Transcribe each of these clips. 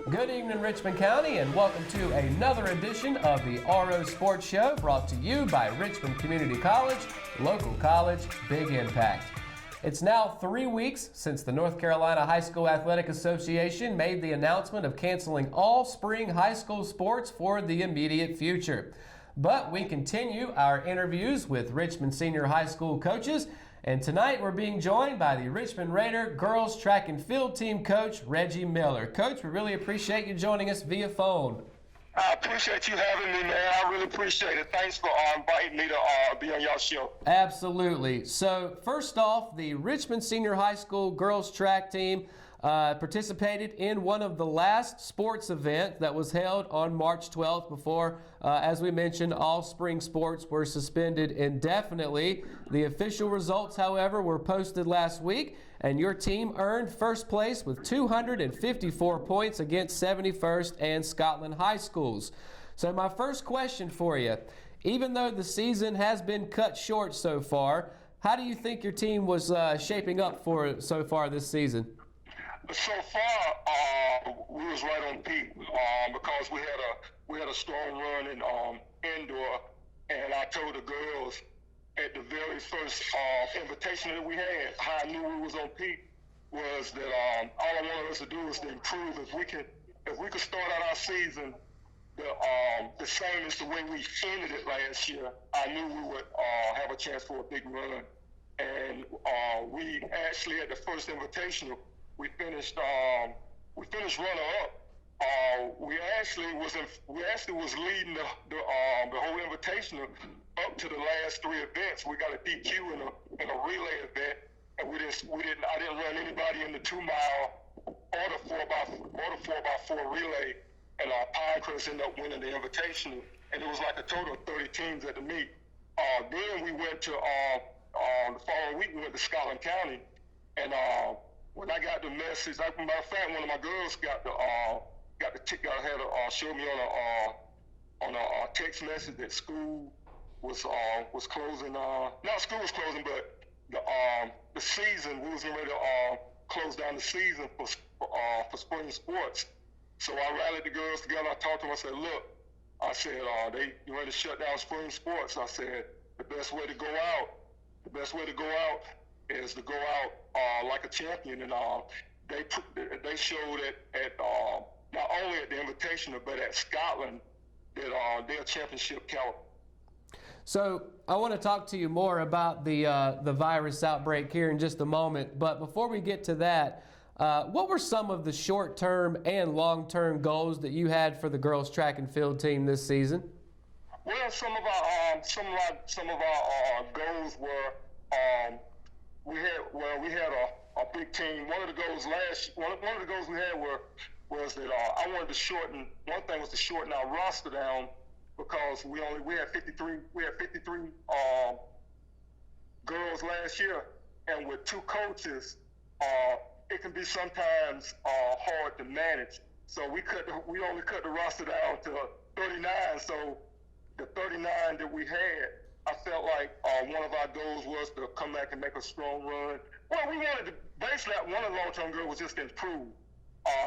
Good evening, Richmond County, and welcome to another edition of the RO Sports Show, brought to you by Richmond Community College, local college, big impact. It's now 3 weeks since the North Carolina High School Athletic Association made the announcement of canceling all spring high school sports for the immediate future. But we continue our interviews with Richmond Senior High School coaches, and tonight we're being joined by the Richmond Raider girls track and field team coach, Reggie Miller. Coach, we really appreciate you joining us via phone. I appreciate you having me, man. I really appreciate it. Thanks for inviting me to be on your show. Absolutely. So first off, the Richmond Senior High School girls track team participated in one of the last sports events that was held on March 12th before, as we mentioned, all spring sports were suspended indefinitely. The official results, however, were posted last week, and your team earned first place with 254 points against 71st and Scotland High Schools. So my first question for you, even though the season has been cut short so far, how do you think your team was shaping up for so far this season? So far, we was right on peak because we had a strong run in indoor, and I told the girls at the very first invitation that we had, how I knew we was on peak was that all I wanted us to do was to improve. If we could start out our season the same as the way we ended it last year, I knew we would have a chance for a big run. And we actually at the first invitational, we finished runner up. We actually was leading the whole invitational up to the last three events. We got a DQ in a relay event, and I didn't run anybody in the 2 mile or the 4x4 relay, and Pinecrest ended up winning the invitational, and it was like a total of 30 teams at the meet. Then we went to the following week we went to Scotland County, and when I got the message, matter of fact, one of my girls showed me on a text message that school was closing. Not school was closing, but the season, we was getting ready to close down the season for spring sports. So I rallied the girls together. I talked to them. I said, look, they ready to shut down spring sports. I said the best way to go out is to go out like a champion, and they showed it at not only at the Invitational but at Scotland that they're championship caliber. So I want to talk to you more about the virus outbreak here in just a moment, but before we get to that, what were some of the short-term and long-term goals that you had for the girls track and field team this season? Well, some of our goals were. We had a big team. One of the goals we had was that I wanted to shorten. One thing was to shorten our roster down because we had 53 girls last year, and with two coaches, it can be sometimes hard to manage. So we only cut the roster down to 39. So the 39 that we had, I felt like one of our goals was to come back and make a strong run. Well, we wanted to, basically, one of the long-term goals was just to improve.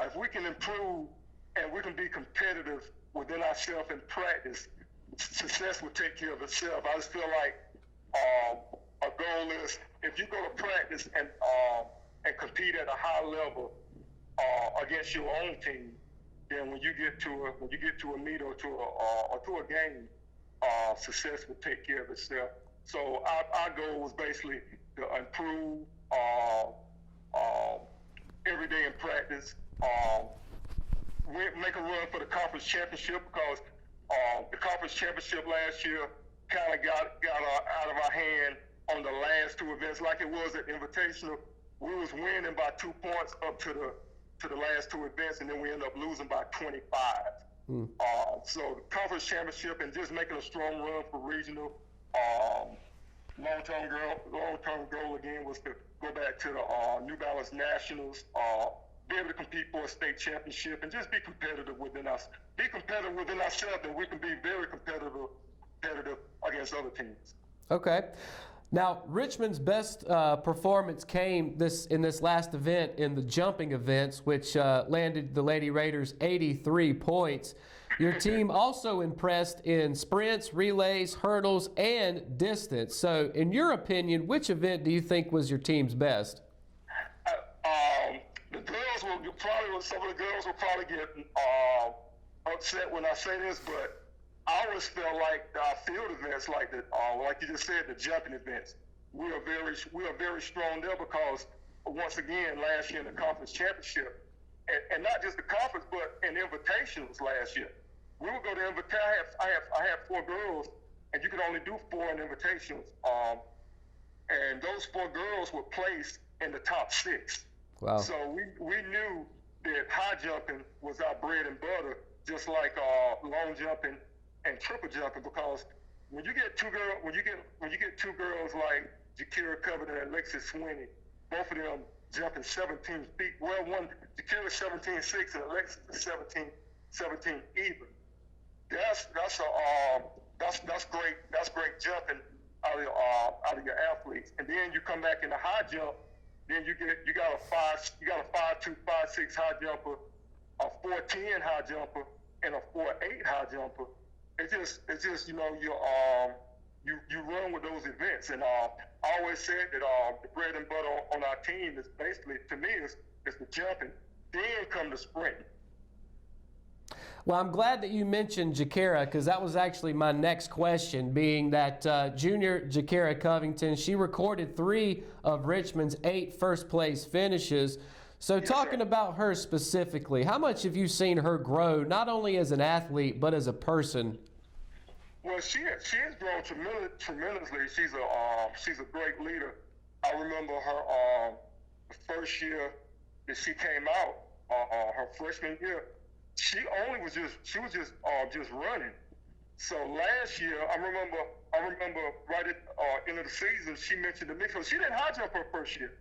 If we can improve and we can be competitive within ourselves in practice, success will take care of itself. I just feel like a goal is if you go to practice and compete at a high level against your own team, then when you get to a meet or to a game, success will take care of itself. So our goal was basically to improve every day in practice. Make a run for the conference championship because the conference championship last year kind of got out of our hand on the last two events, like it was at Invitational. We was winning by 2 points up to the last two events, and then we ended up losing by 25. So the conference championship and just making a strong run for regional. Long-term goal again was to go back to the New Balance Nationals, be able to compete for a state championship, and just be competitive within us. Be competitive within ourselves, and we can be very competitive against other teams. Okay. Now, Richmond's best performance came in this last event in the jumping events, which landed the Lady Raiders 83 points. Your team also impressed in sprints, relays, hurdles, and distance. So, in your opinion, which event do you think was your team's best? The girls some of the girls will probably get upset when I say this, but I always felt like our field events, like you just said, the jumping events, we are very strong there because once again last year in the conference championship, and not just the conference, but in invitationals last year, we would go to I had 4 girls, and you could only do 4 in invitationals, and those 4 girls were placed in the top 6. Wow. So we knew that high jumping was our bread and butter, just like long jumping and triple jumping, because when you get two girls like Jakira Covered and Alexis Sweeney, both of them jumping 17 feet. Well, Jakira 17.6 and Alexis is 17 even. That's great. That's great jumping out of your athletes. And then you come back in the high jump. Then you got a 5'2", 5'6" high jumper, a 4'10" high jumper, and a 4'8" high jumper. It's just you run with those events. And I always said that the bread and butter on our team is basically, to me, is the jumping. Then come the sprint. Well, I'm glad that you mentioned Jakira, because that was actually my next question, being that junior Jakira Covington, she recorded 3 of Richmond's 8 first-place finishes. So Yes, talking sir. about her specifically, how much have you seen her grow, not only as an athlete, but as a person? Well, she has grown tremendously. She's a great leader. I remember her the first year that she came out, her freshman year. She was just running. So last year, I remember right at end of the season, she mentioned to me, because she didn't high jump her first year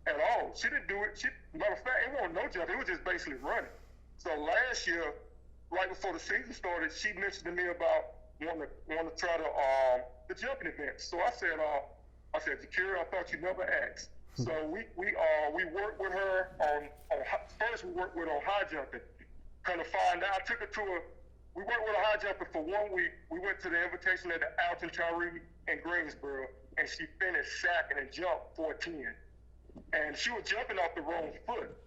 at all. She didn't do it. Matter of fact, it wasn't no jump. It was just basically running. So last year, right before the season started, she mentioned to me about wanting to try the jumping event. So I said, Jakira, I thought you never asked. So we worked with her on first we worked with her on high jumping. Kind of find out, we worked with a high jumper for 1 week. We went to the invitation at the Alton Tyree in Greensboro, and she finished second and jumped 4'10". And she was jumping off the wrong foot.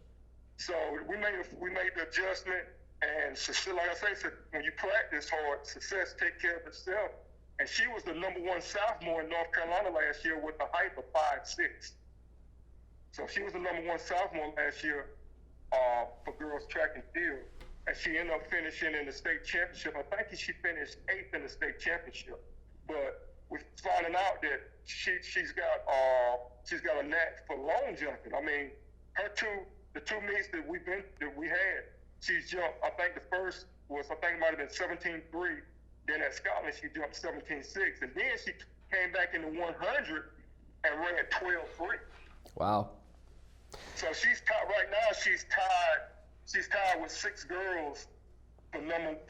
So we made the adjustment, and like I say, when you practice hard, success take care of itself. And she was the #1 sophomore in North Carolina last year with a height of 5'6". So she was the #1 sophomore last year for girls track and field. And she ended up finishing in the state championship. I think she finished 8th in the state championship. But we're finding out that she's got a knack for long jumping. I mean, the two meets that we had, she's jumped. I think the first was, it might have been 17.3. Then at Scotland she jumped 17.6, and then she came back in the 100 and ran 12.3. Wow. So she's tied right now. She's tied with 6 girls for North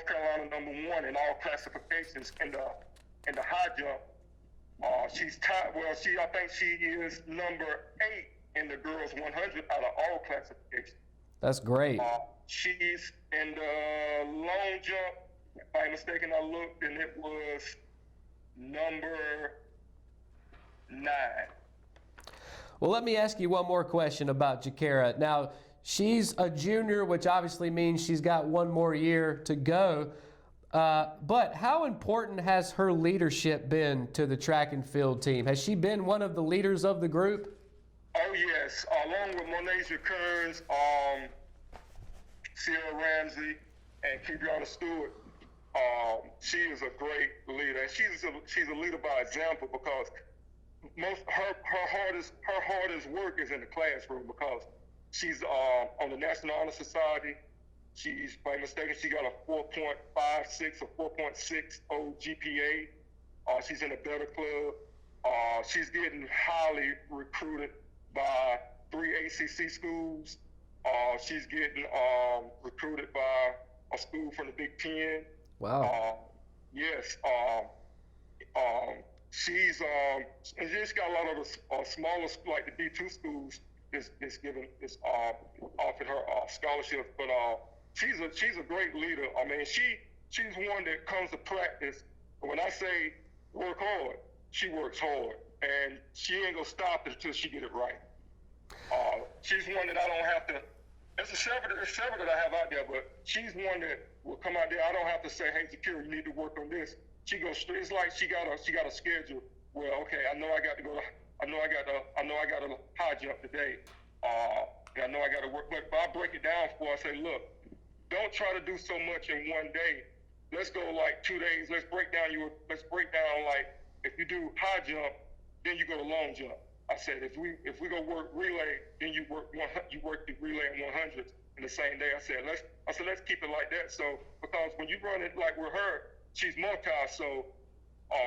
Carolina #1 in all classifications in the high jump. She's tied. Well, I think she is number 8 in the girls 100 out of all classifications. That's great. She's in the long jump. If I'm mistaken, I looked and it was number 9. Well, let me ask you one more question about Jakira. Now, she's a junior, which obviously means she's got 1 more year to go. But how important has her leadership been to the track and field team? Has she been one of the leaders of the group? Oh, yes. Along with Monasia Kearns, Sierra Ramsey, and Kebriana Stewart, she is a great leader. And she's a leader by example, because her hardest work is in the classroom, because she's on the National Honor Society. She's, by mistake, she got a 4.56 or 4.60 GPA. She's in a better club. She's getting highly recruited by 3 ACC schools. She's getting recruited by a school from the Big Ten. Wow. Yes. and just got a lot of the smaller, like the D2 schools is offered her scholarships. But she's a great leader. I mean, she's one that comes to practice. When I say work hard, she works hard, and she ain't gonna stop until she get it right. She's one that I don't have to. There's several that I have out there, but she's one that will come out there. I don't have to say, "Hey, Zakira, you need to work on this." She goes straight. It's like she got a schedule. Well, okay, I know I got a high jump today. And I know I got to work, but I break it down for her. I say, look, don't try to do so much in one day. Let's go like 2 days. Let's break down like if you do high jump, then you go to long jump. I said if we go work relay, then you work the relay and 100s in the same day. I said let's keep it like that. So because when you run it like with her, she's multi. So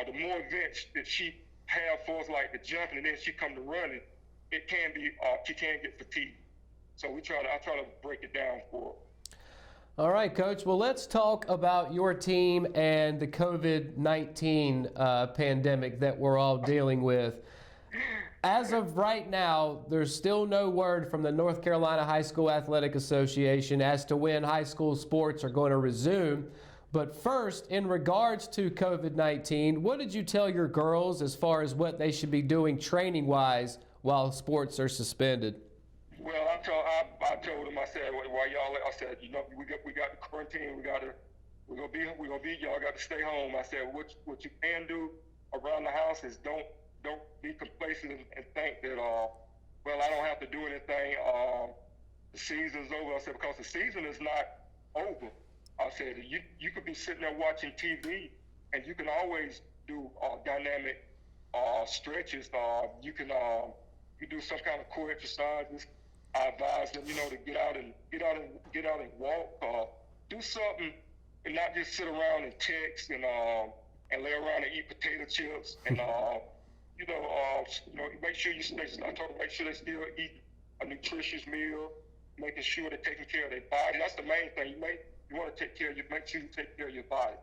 the more events that she have for us, like the jumping, and then she come to running, it can be she can get fatigued. So I try to break it down for her. All right, Coach. Well, let's talk about your team and the COVID-19 pandemic that we're all dealing with. As of right now, there's still no word from the North Carolina High School Athletic Association as to when high school sports are going to resume. But first, in regards to COVID-19, what did you tell your girls as far as what they should be doing training-wise while sports are suspended? Well, I told them, I said, while y'all, I said, you know, we got the quarantine, we're gonna be, y'all got to stay home. I said, what you can do around the house is don't be complacent and think that, well, I don't have to do anything. The season's over. I said, because the season is not over. I said, you could be sitting there watching TV, and you can always do dynamic stretches. You do some kind of core exercises. I advise them, to get out and walk. Do something, and not just sit around and text and lay around and eat potato chips and make sure you stay. I told them make sure they still eat a nutritious meal, making sure they're taking care of their body. That's the main thing. You want to take care of make sure you take care of your body.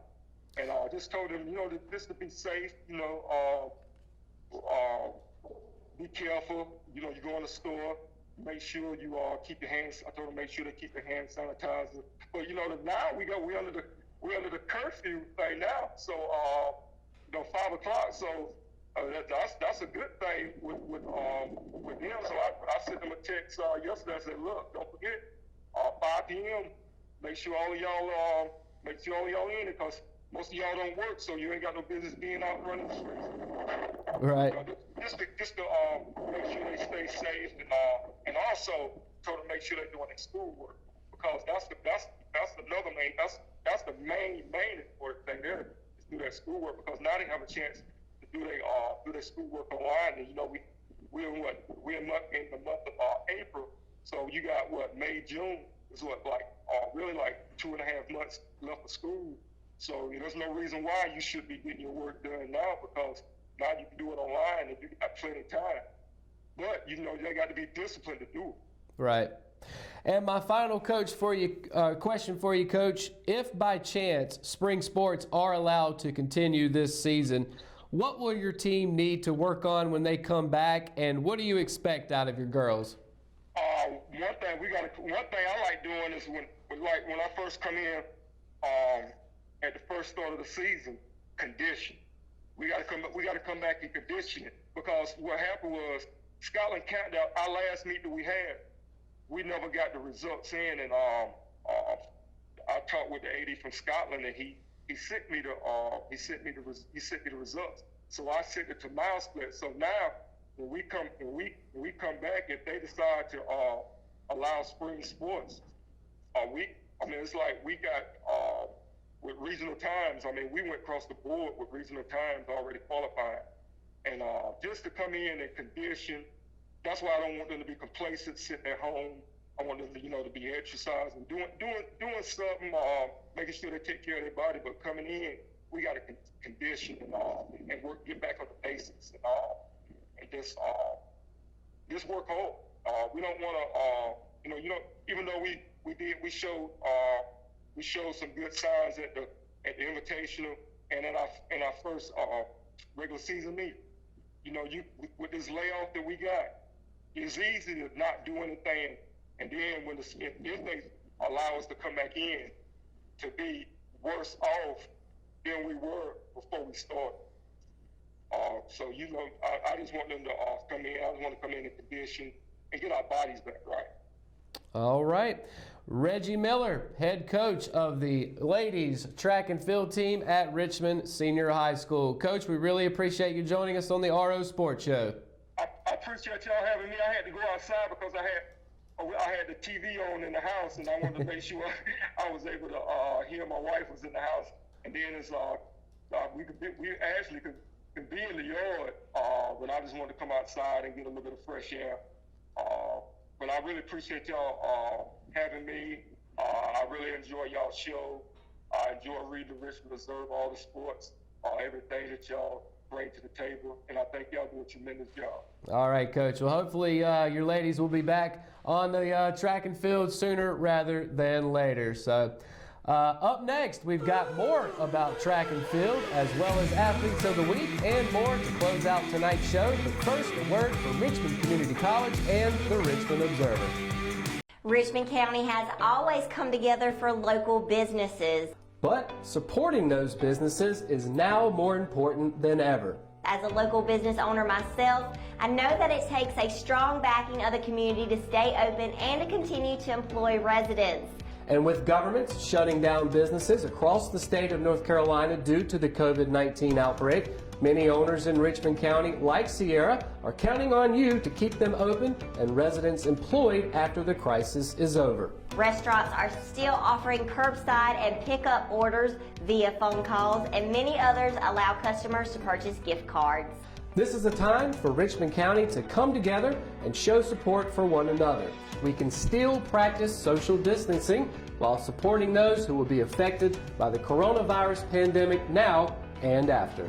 And I just told them, just to be safe, be careful. You go in the store, make sure you keep your hands. I told them make sure they keep their hand sanitizer. But now we're under the curfew thing now. So 5 o'clock. So that's a good thing with them. So I sent them a text yesterday. I said, look, don't forget 5 p.m. Make sure all of y'all in it, because most of y'all don't work, so you ain't got no business being out running the streets. Right. Just to make sure they stay safe, and also told them make sure they're doing their schoolwork, because that's another main that's the main important thing there, is do their schoolwork, because now they have a chance to do their schoolwork online. And we're in the month of April, so you got May, June is really like 2.5 months left of school. So there's no reason why you should be getting your work done now, because now you can do it online and you got plenty of time. But they got to be disciplined to do it. Right. And my final question for you, Coach, if by chance spring sports are allowed to continue this season, what will your team need to work on when they come back, and what do you expect out of your girls? One thing I like doing is when I first come in at the first start of the season, condition. We got to come back and condition it, because what happened was Scotland County, our last meet that we had, we never got the results in, and I talked with the AD from Scotland, and he sent me the results. So I sent it to Milesplit. So now when we come back, if they decide to allow spring sports, it's like we got with regional times. We went across the board with regional times already qualified, and just to come in and condition. That's why I don't want them to be complacent, sitting at home. I want them to, to be exercising, doing something, making sure they take care of their body. But coming in, we got to condition and work, get back on the basics, and just work hard. We don't want to, even though we showed some good signs at the Invitational and in our first regular season meeting. You know, with this layoff that we got, it's easy to not do anything, and then when if they allow us to come back in, to be worse off than we were before we started. So, you know, I just want them to come in. I just want to come in condition and get our bodies back right. All right. Reggie Miller, head coach of the ladies track and field team at Richmond Senior High School. Coach, we really appreciate you joining us on the RO Sports Show. I appreciate y'all having me. I had to go outside because I had the TV on in the house, and I wanted to make sure I was able to hear my wife was in the house. And then it's we actually could be in the yard, but I just wanted to come outside and get a little bit of fresh air. But I really appreciate y'all having me. I really enjoy y'all's show. I enjoy reading the Richmond Observer, all the sports, everything that y'all bring to the table, and I think y'all do a tremendous job. All right, Coach. Well, hopefully your ladies will be back on the track and field sooner rather than later. So up next, we've got more about track and field as well as athletes of the week and more to close out tonight's show. But first, a word from Richmond Community College and the Richmond Observer. Richmond County has always come together for local businesses. But supporting those businesses is now more important than ever. As a local business owner myself, I know that it takes a strong backing of the community to stay open and to continue to employ residents. And with governments shutting down businesses across the state of North Carolina due to the COVID-19 outbreak, many owners in Richmond County, like Sierra, are counting on you to keep them open and residents employed after the crisis is over. Restaurants are still offering curbside and pickup orders via phone calls, and many others allow customers to purchase gift cards. This is a time for Richmond County to come together and show support for one another. We can still practice social distancing while supporting those who will be affected by the coronavirus pandemic now and after.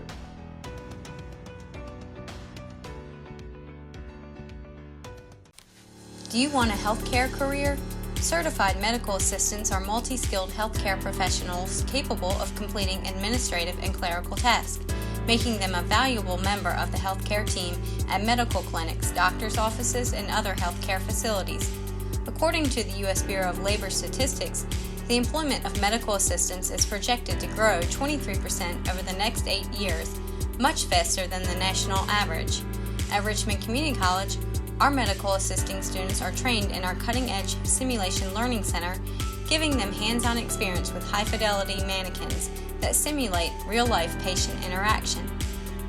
Do you want a healthcare career? Certified medical assistants are multi-skilled healthcare professionals capable of completing administrative and clerical tasks, making them a valuable member of the healthcare team at medical clinics, doctors' offices, and other healthcare facilities. According to the U.S. Bureau of Labor Statistics, the employment of medical assistants is projected to grow 23% over the next 8 years, much faster than the national average. At Richmond Community College, our medical assisting students are trained in our cutting-edge Simulation Learning Center, giving them hands-on experience with high-fidelity mannequins that simulate real-life patient interaction.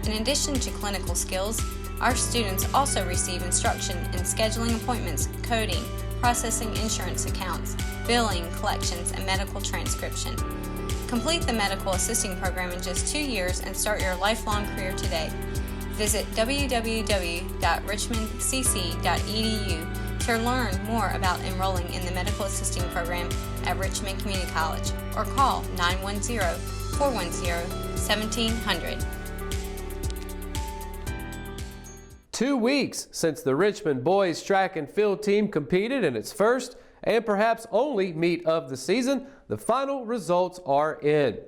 In addition to clinical skills, our students also receive instruction in scheduling appointments, coding, processing insurance accounts, billing, collections, and medical transcription. Complete the medical assisting program in just 2 years and start your lifelong career today. Visit www.richmondcc.edu to learn more about enrolling in the medical assisting program at Richmond Community College or call 910-410-1700. 2 weeks since the Richmond boys track and field team competed in its first and perhaps only meet of the season, the final results are in.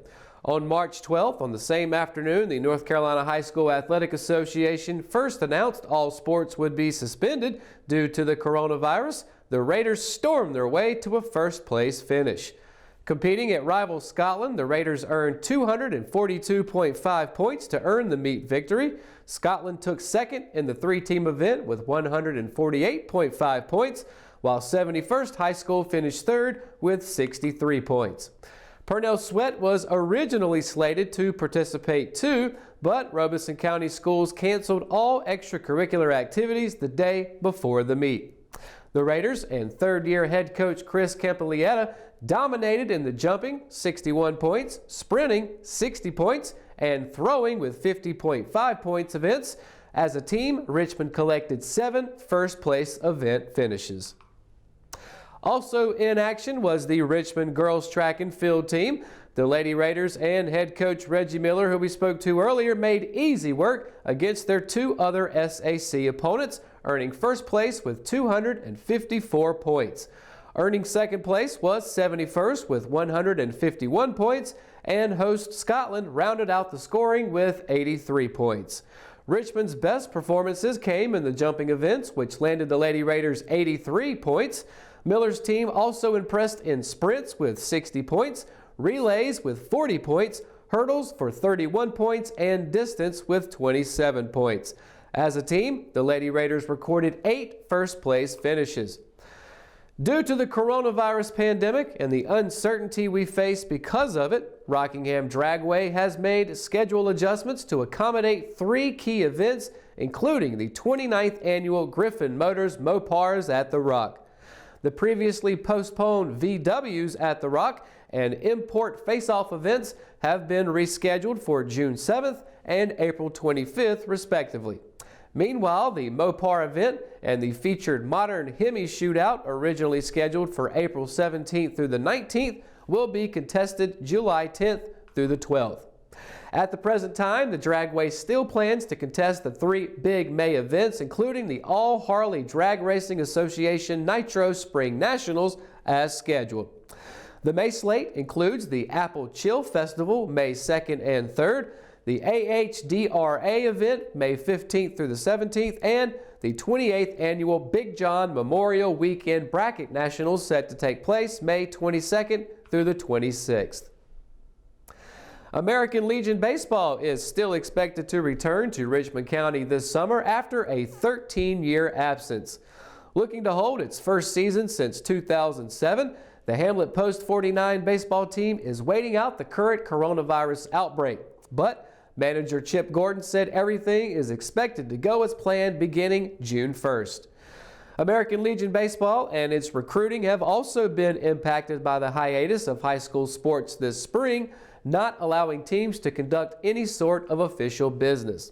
On March 12th, on the same afternoon, the North Carolina High School Athletic Association first announced all sports would be suspended due to the coronavirus. The Raiders stormed their way to a first-place finish. Competing at rival Scotland, the Raiders earned 242.5 points to earn the meet victory. Scotland took second in the three-team event with 148.5 points, while 71st High School finished third with 63 points. Purnell Sweat was originally slated to participate too, but Robeson County Schools canceled all extracurricular activities the day before the meet. The Raiders and third-year head coach Chris Campilietta dominated in the jumping, 61 points, sprinting, 60 points, and throwing with 50.5 points events. As a team, Richmond collected 7 first-place event finishes. Also in action was the Richmond girls track and field team. The Lady Raiders and head coach Reggie Miller, who we spoke to earlier, made easy work against their 2 other SAC opponents, earning first place with 254 points. Earning second place was 71st with 151 points, and host Scotland rounded out the scoring with 83 points. Richmond's best performances came in the jumping events, which landed the Lady Raiders 83 points. Miller's team also impressed in sprints with 60 points, relays with 40 points, hurdles for 31 points, and distance with 27 points. As a team, the Lady Raiders recorded 8 first-place finishes. Due to the coronavirus pandemic and the uncertainty we face because of it, Rockingham Dragway has made schedule adjustments to accommodate 3 key events, including the 29th annual Griffin Motors Mopars at the Rock. The previously postponed VWs at the Rock and import face-off events have been rescheduled for June 7th and April 25th, respectively. Meanwhile, the Mopar event and the featured modern Hemi shootout, originally scheduled for April 17th through the 19th, will be contested July 10th through the 12th. At the present time, the Dragway still plans to contest the 3 big May events, including the All Harley Drag Racing Association Nitro Spring Nationals as scheduled. The May slate includes the Apple Chill Festival May 2nd and 3rd, the AHDRA event May 15th through the 17th, and the 28th annual Big John Memorial Weekend Bracket Nationals set to take place May 22nd through the 26th. American Legion Baseball is still expected to return to Richmond County this summer after a 13-year absence. Looking to hold its first season since 2007, the Hamlet Post 49 baseball team is waiting out the current coronavirus outbreak, but manager Chip Gordon said everything is expected to go as planned beginning June 1st. American Legion Baseball and its recruiting have also been impacted by the hiatus of high school sports this spring, not allowing teams to conduct any sort of official business.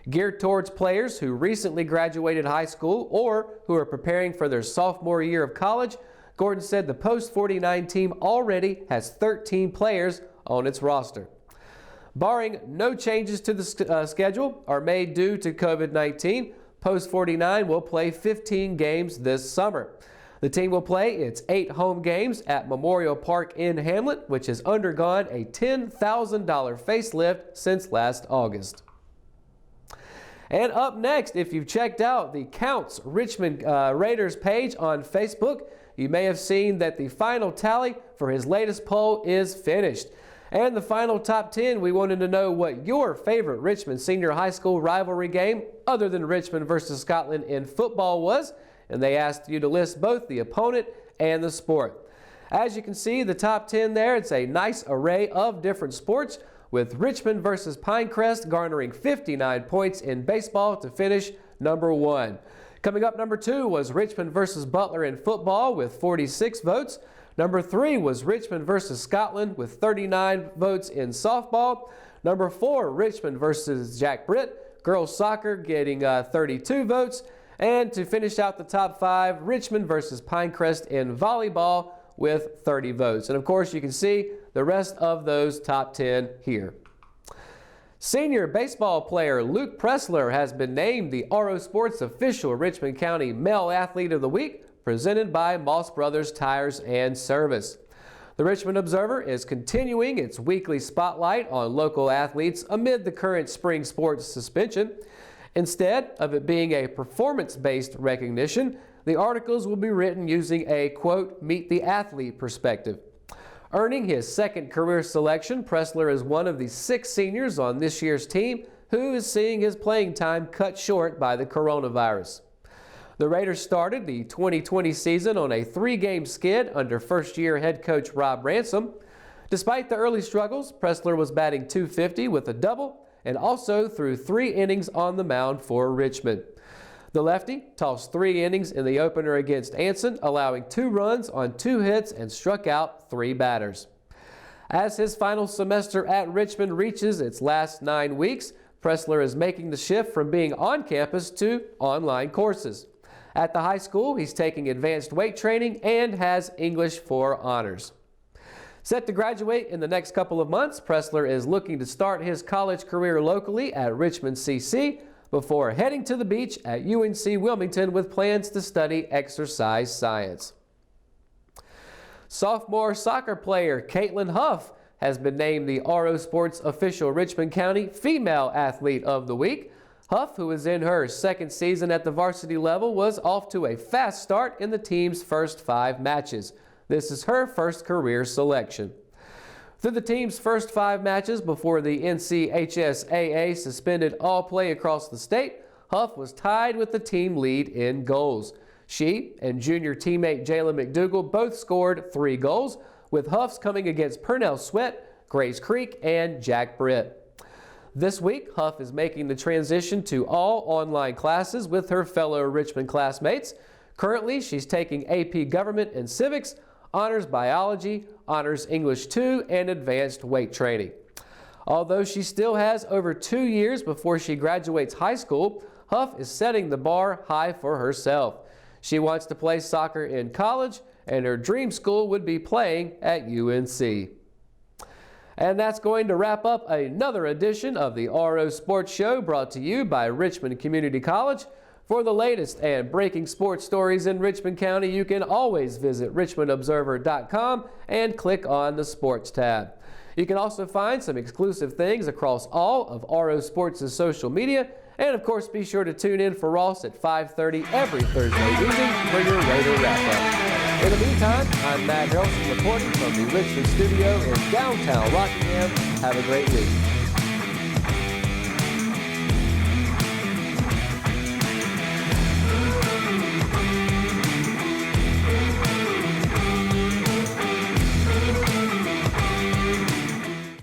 Geared towards players who recently graduated high school or who are preparing for their sophomore year of college, Gordon said the Post 49 team already has 13 players on its roster. Barring no changes to the schedule are made due to COVID-19, Post 49 will play 15 games this summer. The team will play its 8 home games at Memorial Park in Hamlet, which has undergone a $10,000 facelift since last August. And up next, if you've checked out the Counts Richmond Raiders page on Facebook, you may have seen that the final tally for his latest poll is finished. And the final top 10, we wanted to know what your favorite Richmond Senior High School rivalry game, other than Richmond versus Scotland in football, was. And they asked you to list both the opponent and the sport. As you can see, the top 10 there, it's a nice array of different sports, with Richmond versus Pinecrest garnering 59 points in baseball to finish number 1. Coming up, number 2 was Richmond versus Butler in football with 46 votes. Number 3 was Richmond versus Scotland with 39 votes in softball. Number 4, Richmond versus Jack Britt, girls soccer getting 32 votes. And to finish out the top 5, Richmond versus Pinecrest in volleyball with 30 votes. And of course, you can see the rest of those top 10 here. Senior baseball player Luke Pressler has been named the RO Sports official Richmond County Male Athlete of the Week, presented by Moss Brothers Tires and Service. The Richmond Observer is continuing its weekly spotlight on local athletes amid the current spring sports suspension. Instead of it being a performance-based recognition, the articles will be written using a, quote, meet the athlete perspective. Earning his second career selection, Pressler is one of the 6 seniors on this year's team who is seeing his playing time cut short by the coronavirus. The Raiders started the 2020 season on a 3-game skid under first-year head coach Rob Ransom. Despite the early struggles, Pressler was batting .250 with a double and also threw 3 innings on the mound for Richmond. The lefty tossed 3 innings in the opener against Anson, allowing 2 runs on 2 hits and struck out 3 batters. As his final semester at Richmond reaches its last 9 weeks, Pressler is making the shift from being on campus to online courses. At the high school, he's taking advanced weight training and has English for honors. Set to graduate in the next couple of months, Pressler is looking to start his college career locally at Richmond CC before heading to the beach at UNC Wilmington with plans to study exercise science. Sophomore soccer player Caitlin Huff has been named the RO Sports official Richmond County Female Athlete of the Week. Huff, who is in her second season at the varsity level, was off to a fast start in the team's first 5 matches. This is her first career selection. Through the team's first 5 matches before the NCHSAA suspended all play across the state, Huff was tied with the team lead in goals. She and junior teammate Jayla McDougall both scored 3 goals, with Huff's coming against Purnell Sweat, Grays Creek, and Jack Britt. This week, Huff is making the transition to all online classes with her fellow Richmond classmates. Currently, she's taking AP Government and Civics, Honors Biology, Honors English 2, and Advanced Weight Training. Although she still has over 2 years before she graduates high school, Huff is setting the bar high for herself. She wants to play soccer in college, and her dream school would be playing at UNC. And that's going to wrap up another edition of the RO Sports Show, brought to you by Richmond Community College. For the latest and breaking sports stories in Richmond County, you can always visit richmondobserver.com and click on the Sports tab. You can also find some exclusive things across all of RO Sports' social media. And of course, be sure to tune in for Ross at 5:30 every Thursday evening for your Raider wrap-up. In the meantime, I'm Matt Harrelson reporting from the Richmond studio in downtown Rockingham. Have a great week.